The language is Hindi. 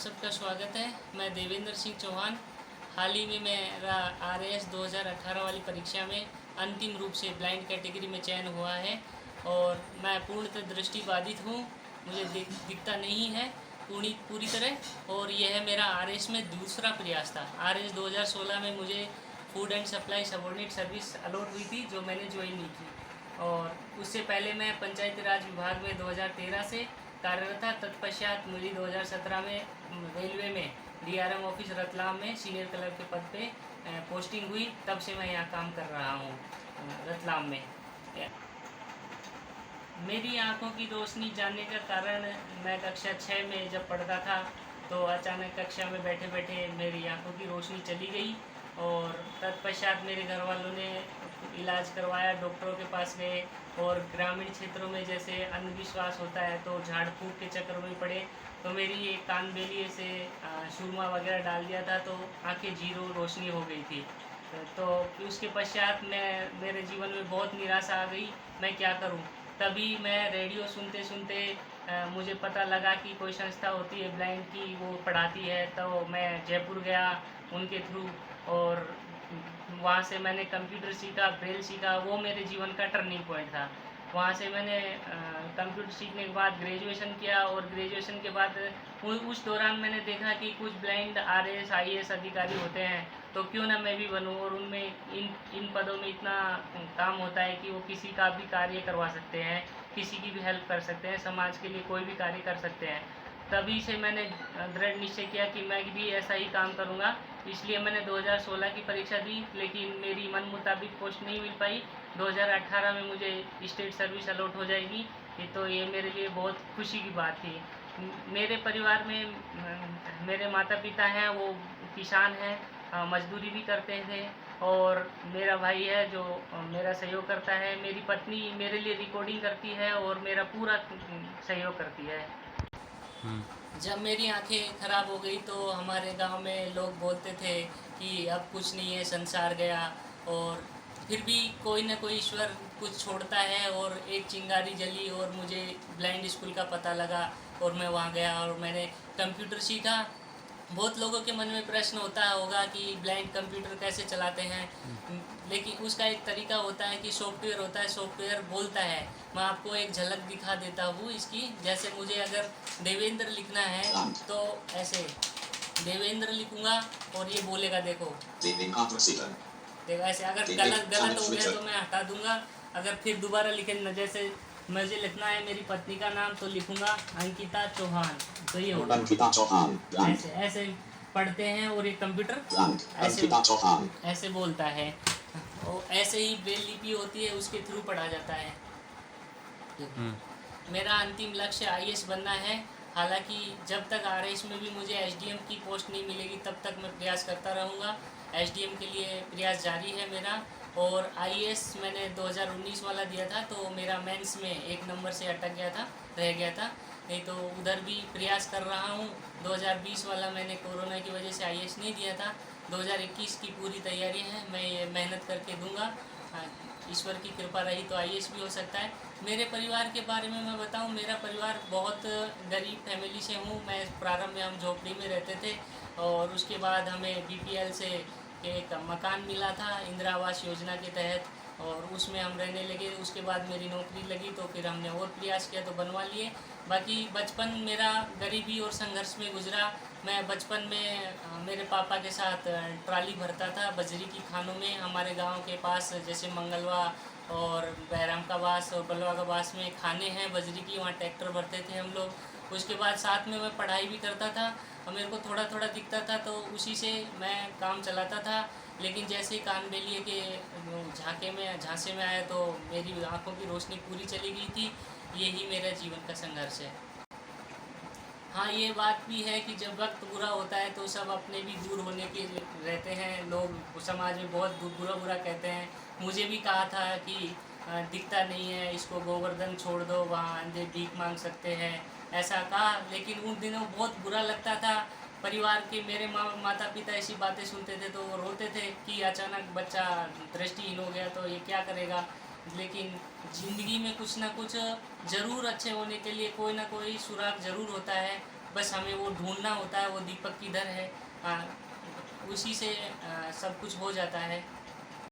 सबका स्वागत है। मैं देवेंद्र सिंह चौहान। हाल ही में मेरा RAS 2018 वाली परीक्षा में अंतिम रूप से ब्लाइंड कैटेगरी में चयन हुआ है और मैं पूर्णतः दृष्टिबाधित हूँ। मुझे दिखता नहीं है पूरी तरह। और यह मेरा RAS में दूसरा प्रयास था। RAS 2016 में मुझे food and supply subordinate service allot हुई थी, जो मैंने ज्वाइन नहीं की। और उससे पहले मैं पंचायती राज विभाग में 2013 से कार्यरत था। तत्पश्चात मुझे 2017 में रेलवे में DRM ऑफिस रतलाम में सीनियर क्लर्क के पद पे पोस्टिंग हुई। तब से मैं यहाँ काम कर रहा हूँ रतलाम में। मेरी आंखों की रोशनी जाने का कारण, मैं कक्षा 6 में जब पढ़ता था तो अचानक कक्षा में बैठे बैठे मेरी आंखों की रोशनी चली गई और तत्पश्चात मेरे घर वालों ने इलाज करवाया, डॉक्टरों के पास गए। और ग्रामीण क्षेत्रों में जैसे अंधविश्वास होता है तो झाड़ फूँक के चक्कर में पड़े, तो मेरी एक कान बेलिए से सुरमा वगैरह डाल दिया था, तो आंखें जीरो रोशनी हो गई थी। तो उसके पश्चात मेरे जीवन में बहुत निराशा आ गई, मैं क्या करूं। तभी मैं रेडियो सुनते सुनते मुझे पता लगा कि कोई संस्था होती है ब्लाइंड की, वो पढ़ाती है। तो मैं जयपुर गया उनके थ्रू और वहाँ से मैंने कंप्यूटर सीखा, ब्रेल सीखा। वो मेरे जीवन का टर्निंग पॉइंट था। वहाँ से मैंने कंप्यूटर सीखने के बाद ग्रेजुएशन किया और ग्रेजुएशन के बाद उस दौरान मैंने देखा कि कुछ ब्लाइंड RAS IAS अधिकारी होते हैं, तो क्यों ना मैं भी बनूं। और उनमें इन पदों में इतना काम होता है कि वो किसी का भी कार्य करवा सकते हैं, किसी की भी हेल्प कर सकते हैं, समाज के लिए कोई भी कार्य कर सकते हैं। तभी से मैंने दृढ़ निश्चय किया कि मैं भी ऐसा ही काम करूँगा। इसलिए मैंने 2016 की परीक्षा दी, लेकिन मेरी मन मुताबिक पोस्ट नहीं मिल पाई। 2018 में मुझे स्टेट सर्विस अलॉट हो जाएगी, तो ये मेरे लिए बहुत खुशी की बात थी। मेरे परिवार में मेरे माता पिता हैं, वो किसान हैं, मजदूरी भी करते थे। और मेरा भाई है जो मेरा सहयोग करता है। मेरी पत्नी मेरे लिए रिकॉर्डिंग करती है और मेरा पूरा सहयोग करती है। जब मेरी आंखें खराब हो गई तो हमारे गांव में लोग बोलते थे कि अब कुछ नहीं है, संसार गया। और फिर भी कोई ना कोई ईश्वर कुछ छोड़ता है और एक चिंगारी जली और मुझे ब्लाइंड स्कूल का पता लगा और मैं वहाँ गया और मैंने कंप्यूटर सीखा। बहुत लोगों के मन में प्रश्न होता होगा कि ब्लाइंड कंप्यूटर कैसे चलाते हैं, लेकिन उसका एक तरीका होता है कि सॉफ्टवेयर होता है, सॉफ्टवेयर बोलता है। मैं आपको एक झलक दिखा देता हूँ इसकी। जैसे मुझे अगर देवेंद्र लिखना है तो ऐसे देवेंद्र लिखूंगा और ये बोलेगा, देखो देखो ऐसे। अगर गलत हो गया तो मैं हटा दूंगा। अगर फिर दोबारा लिखे न, जैसे मुझे लिखना है मेरी पत्नी का नाम, तो लिखूंगा अंकिता चौहान, तो ये होगा अंकिता चौहान। ऐसे ऐसे पढ़ते हैं और ये कंप्यूटर ऐसे बोलता है। और ऐसे ही ब्रेल लिपि होती है, उसके थ्रू पढ़ा जाता है। मेरा अंतिम लक्ष्य IAS बनना है। हालांकि जब तक RAS में भी मुझे SDM की पोस्ट नहीं मिलेगी तब तक मैं प्रयास करता रहूँगा। SDM के लिए प्रयास जारी है मेरा। और IAS मैंने 2019 वाला दिया था, तो मेरा मेंस में 1 नंबर से अटक गया था, रह गया था। नहीं तो उधर भी प्रयास कर रहा हूँ। 2020 वाला मैंने कोरोना की वजह से IAS नहीं दिया था। 2021 की पूरी तैयारी है, मैं ये मेहनत करके दूंगा। ईश्वर की कृपा रही तो IAS भी हो सकता है। मेरे परिवार के बारे में मैं बताऊं, मेरा परिवार बहुत गरीब फैमिली से हूं। मैं प्रारंभ में हम झोपड़ी में रहते थे और उसके बाद हमें BPL से एक मकान मिला था इंदिरा आवास योजना के तहत, और उसमें हम रहने लगे। उसके बाद मेरी नौकरी लगी तो फिर हमने और प्रयास किया तो बनवा लिए। बाकी बचपन मेरा गरीबी और संघर्ष में गुजरा। मैं बचपन में मेरे पापा के साथ ट्राली भरता था बजरी की खानों में। हमारे गांव के पास जैसे मंगलवा और बहराम का बास और बलवा का बास में खाने हैं बजरी की, वहाँ ट्रैक्टर भरते थे हम लोग। उसके बाद साथ में मैं पढ़ाई भी करता था और मेरे को थोड़ा थोड़ा दिखता था, तो उसी से मैं काम चलाता था। लेकिन जैसे ही कान बेलिए के झांसे में आया तो मेरी आंखों की रोशनी पूरी चली गई थी। यही मेरा जीवन का संघर्ष है। हाँ, ये बात भी है कि जब वक्त बुरा होता है तो सब अपने भी दूर होने के रहते हैं। लोग समाज में बहुत बुरा कहते हैं। मुझे भी कहा था कि दिखता नहीं है, इसको गोवर्धन छोड़ दो, वहाँ अंधे भीख मांग सकते हैं, ऐसा कहा। लेकिन उन दिनों बहुत बुरा लगता था। परिवार के मेरे माता पिता ऐसी बातें सुनते थे तो वो रोते थे कि अचानक बच्चा दृष्टिहीन हो गया तो ये क्या करेगा। लेकिन ज़िंदगी में कुछ ना कुछ ज़रूर अच्छे होने के लिए कोई ना कोई सुराग ज़रूर होता है। बस हमें वो ढूंढना होता है वो दीपक किधर है। उसी से सब कुछ हो जाता है।